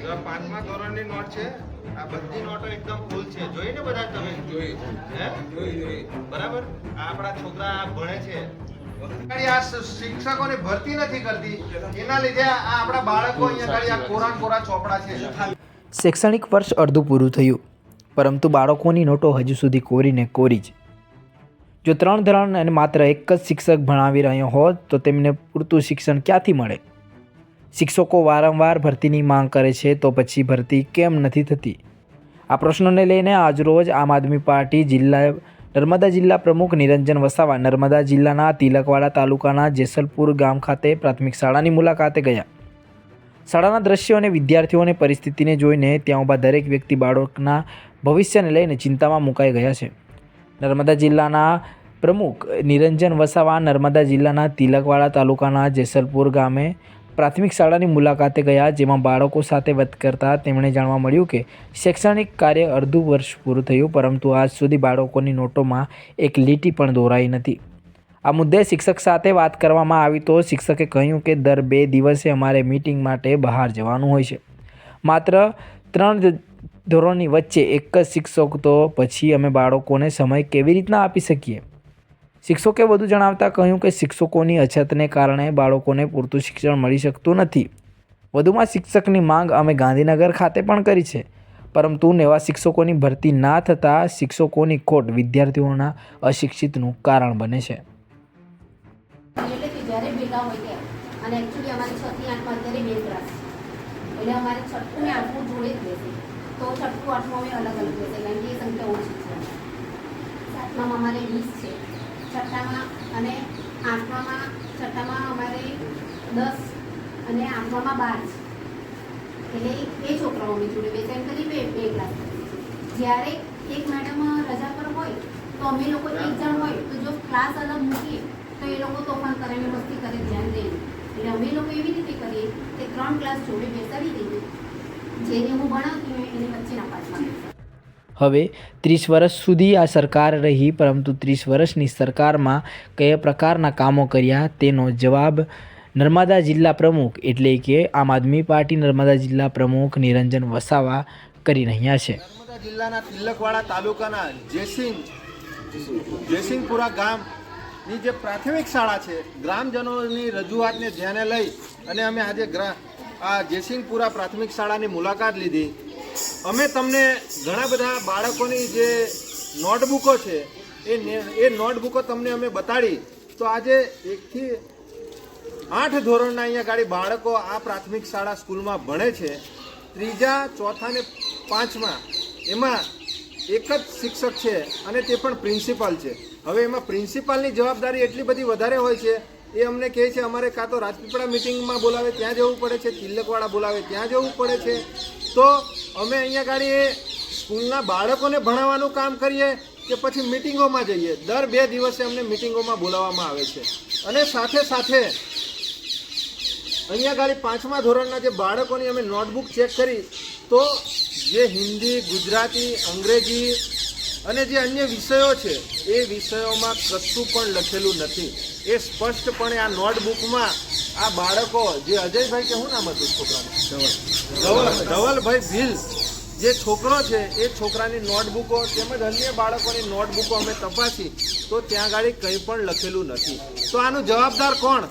જો પાંચમા ધોરણની નોટ છે, આ બધી નોટો એકદમ ફૂલ છે. જોઈને બધા તમે જોઈ બરાબર. આ આપણા છોકરા ભણે છે. આ શિક્ષકોની ભરતી નથી કરતી, એના લીધે આ આપણા બાળકો અહીંયા આ કોરા ચોપડા છે. શૈક્ષણિક વર્ષ અડધું પૂરું થયું, પરંતુ બાળકોની નોટો હજુ સુધી કોરીને કોરી જ. જો 3 ધોરણ અને માત્ર એક જ શિક્ષક ભણાવી રહ્યો હોત તો તેમને પૂરતું શિક્ષણ ક્યાંથી મળે? શિક્ષકો વારંવાર ભરતીની માંગ કરે છે તો પછી ભરતી કેમ નથી થતી? આ પ્રશ્નોને લઈને આજરોજ આમ આદમી પાર્ટી નર્મદા જિલ્લા પ્રમુખ નિરંજન વસાવા નર્મદા જિલ્લાના તિલકવાડા તાલુકાના જેસલપુર ગામ ખાતે પ્રાથમિક શાળાની મુલાકાતે ગયા. શાળાના દ્રશ્યો અને વિદ્યાર્થીઓની પરિસ્થિતિને જોઈને ત્યાં ઊભા દરેક વ્યક્તિ બાળકના ભવિષ્યને લઈને ચિંતામાં મુકાઈ ગયા છે. નર્મદા જિલ્લાના પ્રમુખ નિરંજન વસાવા નર્મદા જિલ્લાના તિલકવાડા તાલુકાના જેસલપુર ગામે પ્રાથમિક શાળાની મુલાકાતે ગયા, જેમાં બાળકો સાથે વાત કરતાં તેમણે જાણવા મળ્યું કે શૈક્ષણિક કાર્ય અડધું વર્ષ પૂરું થયું, પરંતુ આજ સુધી બાળકોની નોટોમાં એક લીટી પણ દોરાઈ નથી. આ મુદ્દે શિક્ષક સાથે વાત કરવામાં આવી તો શિક્ષકે કહ્યું કે દર 2 દિવસે અમારે મીટિંગ માટે બહાર જવાનું હોય છે. માત્ર 3 ધોરણની વચ્ચે એક જ શિક્ષક, તો પછી અમે બાળકોને સમય કેવી રીતના આપી શકીએ? શિક્ષકે વધુ જણાવતા કહ્યું કે શિક્ષકોની અછતને કારણે બાળકોને પૂરતું શિક્ષણ મળી શકતું નથી. વધુમાં શિક્ષકની માંગ અમે ગાંધીનગર ખાતે પણ કરી છે, પરંતુ નવા શિક્ષકોની ભરતી ના થતાં શિક્ષકોની ખોટ વિદ્યાર્થીઓના અશિક્ષિતનું કારણ બને છે. જ્યારે ભેગા હોય ત્યાં અને એકચ્યુઅલી અમારે 6 થી 8 માં અત્યારે 2 ક્લાસ છે, એટલે અમારે 6ઠું ને 8મું જોડે જ રહેશે. તો 6ઠું 8મું અમે અલગ અલગ રહેશે, કારણ કે એ સંખ્યા ઓછી છે. 7મામાં અમારે 20 છે, 6ઠ્ઠામાં અને 8મામાં 6ઠ્ઠામાં અમારે 10 અને 8મામાં 12 છે. એટલે એ છોકરાઓ અમે જોડે બેસે, એમ કરી 2 ક્લાસ. જ્યારે એક મેડમ રજા પર હોય તો અમે લોકો 1 જણ હોય તો જો ક્લાસ અલગ મૂકીએ તો એ લોકો તોફાન કરે, મસ્તી કરે, ધ્યાન દે. એટલે અમે લોકો એવી રીતે કરીએ કે 3 ક્લાસ જોડે બેસાડી દઈએ, જેને હું ભણાવતી હોય એને વચ્ચેના પાછમાં. હવે 30 વર્ષ સુધી આ સરકાર રહી, પરંતુ 30 વર્ષની સરકારમાં કયા પ્રકારના કામો કર્યા તેનો જવાબ નર્મદા જિલ્લા પ્રમુખ એટલે કે આમ આદમી પાર્ટી નર્મદા જિલ્લા પ્રમુખ નિરંજન વસાવા કરી રહ્યા છે. નર્મદા જિલ્લાના તિલકવાડા તાલુકાના જયસિંહપુરા ગામની જે પ્રાથમિક શાળા છે, ગ્રામજનોની રજૂઆતને ધ્યાને લઈ અને અમે આજે આ જયસિંહપુરા પ્રાથમિક શાળાની મુલાકાત લીધી. અમે તમને ઘણા બધા બાળકોની જે નોટબુકો છે એ નોટબુકો તમને અમે બતાડી. તો આજે 1 થી 8 ધોરણના અહીંયા ગાડી બાળકો આ પ્રાથમિક શાળા સ્કૂલમાં ભણે છે. 3જા 4થા ને 5મા એમાં એક જ શિક્ષક છે અને તે પણ પ્રિન્સિપાલ છે. હવે એમાં પ્રિન્સિપાલની જવાબદારી એટલી બધી વધારે હોય છે, એ અમને કહે છે અમારે કાં તો રાજપીપળા મિટિંગમાં બોલાવે ત્યાં જવું પડે છે, તિલકવાડા બોલાવે ત્યાં જવું પડે છે. તો અમે અહીંયા ગાડી એ સ્કૂલના બાળકોને ભણાવવાનું કામ કરીએ કે પછી મિટિંગોમાં જઈએ? દર 2 દિવસે અમને મિટિંગોમાં બોલાવવામાં આવે છે. અને સાથે સાથે અહીંયા ગાડી 5મા ધોરણના જે બાળકોની અમે નોટબુક ચેક કરી તો જે હિન્દી, ગુજરાતી, અંગ્રેજી અને જે અન્ય વિષયો છે એ વિષયોમાં કશું પણ લખેલું નથી. એ સ્પષ્ટપણે આ નોટબુકમાં આ બાળકો જે અજયભાઈ કે શું નામ હતું છોકરાનું, ધવલભાઈ ભીલ જે છોકરો છે એ છોકરાની નોટબુકો તેમજ અન્ય બાળકોની નોટબુકો અમે તપાસી તો ત્યાં આગળ કંઈ પણ લખેલું નથી. તો આનું જવાબદાર કોણ?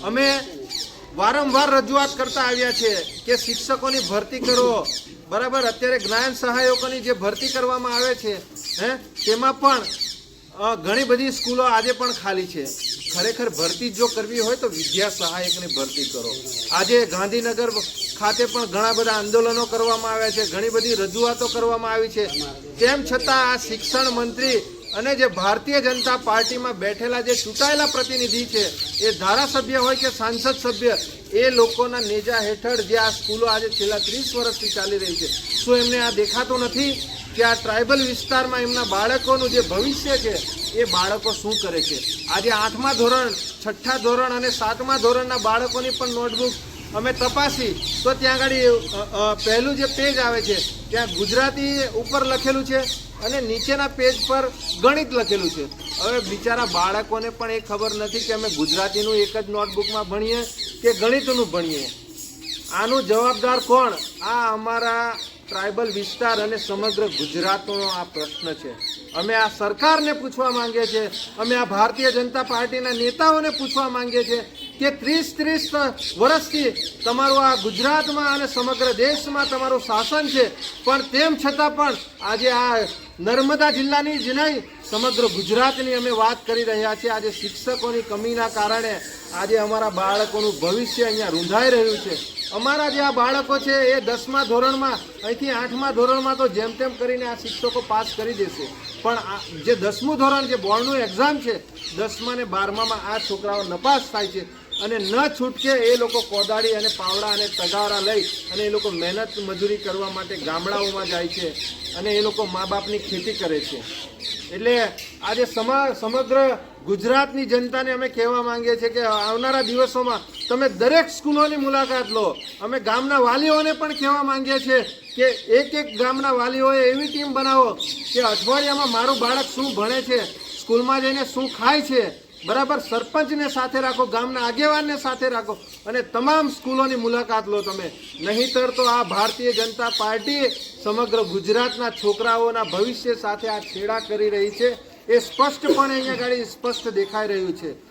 અમે વારંવાર રજૂઆત કરતા આવ્યા છે કે શિક્ષકોની ભરતી કરો, બરાબર. અત્યારે જ્ઞાન સહાયકોની જે ભરતી કરવામાં આવે છે તેમાં પણ ઘણી બધી સ્કૂલો આજે પણ ખાલી છે. ખરેખર ભરતી જો કરવી હોય તો વિદ્યા સહાયકની ભરતી કરો. આજે ગાંધીનગર ખાતે પણ ઘણા બધા આંદોલનો કરવામાં આવ્યા છે, ઘણી બધી રજૂઆતો કરવામાં આવી છે. તેમ છતાં આ શિક્ષણ મંત્રી અને જે ભારતીય જનતા પાર્ટીમાં બેઠેલા જે ચૂંટાયેલા પ્રતિનિધિ છે, એ ધારાસભ્ય હોય કે સાંસદ સભ્ય, એ લોકોના નેજા હેઠળ જે આ સ્કૂલો આજે છેલ્લા 30 વર્ષથી ચાલી રહી છે, શું એમને આ દેખાતો નથી કે આ ટ્રાઇબલ વિસ્તારમાં એમના બાળકોનું જે ભવિષ્ય છે એ બાળકો શું કરે છે? આજે 8મા ધોરણ, 6ઠ્ઠા ધોરણ અને 7મા ધોરણના બાળકોની પણ નોટબુક અમે તપાસી તો ત્યાં આગળ પહેલું જે પેજ આવે છે ત્યાં ગુજરાતી ઉપર લખેલું છે અને નીચેના પેજ પર ગણિત લખેલું છે. હવે બિચારા બાળકોને પણ એ ખબર નથી કે અમે ગુજરાતીનું એક જ નોટબુકમાં ભણીએ કે ગણિતનું ભણીએ. આનું જવાબદાર કોણ? આ અમારા ટ્રાઇબલ વિસ્તાર અને સમગ્ર ગુજરાતનો આ પ્રશ્ન છે. અમે આ સરકારને પૂછવા માંગીએ છીએ, અમે આ ભારતીય જનતા પાર્ટીના નેતાઓને પૂછવા માંગીએ છીએ કે 30 વર્ષથી તમારું આ ગુજરાતમાં અને સમગ્ર દેશમાં તમારું શાસન છે, પણ તેમ છતાં પણ આજે આ નર્મદા જિલ્લાની જ નહીં સમગ્ર ગુજરાતની અમે વાત કરી રહ્યા છીએ. આજે શિક્ષકોની કમીના કારણે આજે અમારા બાળકોનું ભવિષ્ય અહીંયા રૂંધાઈ રહ્યું છે. અમારા જે આ બાળકો છે એ 10મા ધોરણમાં અહીંથી 8મા ધોરણમાં તો જેમ તેમ કરીને આ શિક્ષકો પાસ કરી દેશે, પણ આ જે 10મું ધોરણ જે બોર્ડનું એક્ઝામ છે 10મા ને 12મામાં આ છોકરાઓ નપાસ થાય છે અને ન છૂટકે એ લોકો કોદાળી અને પાવડા અને તગારા લઈ અને એ લોકો મહેનત મજૂરી કરવા માટે ગામડાઓમાં જાય છે અને એ લોકો મા બાપની ખેતી કરે છે. એટલે આજે સમગ્ર ગુજરાતની જનતાને અમે કહેવા માંગીએ છીએ કે આવનારા દિવસોમાં તમે દરેક સ્કૂલોની મુલાકાત લો. અમે ગામના વાલીઓને પણ કહેવા માંગીએ છીએ કે એક ગામના વાલીઓએ એવી ટીમ બનાવો કે અઠવાડિયામાં મારું બાળક શું ભણે છે, સ્કૂલમાં જઈને શું ખાય છે, બરાબર સરપંચને સાથે રાખો, ગામના આગેવાનને સાથે રાખો અને તમામ સ્કૂલોની મુલાકાત લો તમે. નહીંતર તો આ ભારતીય જનતા પાર્ટી સમગ્ર ગુજરાતના છોકરાઓના ભવિષ્ય સાથે આ છેડા કરી રહી છે. એ સ્પષ્ટપણે અહીંયા આગળ સ્પષ્ટ દેખાઈ રહ્યું છે.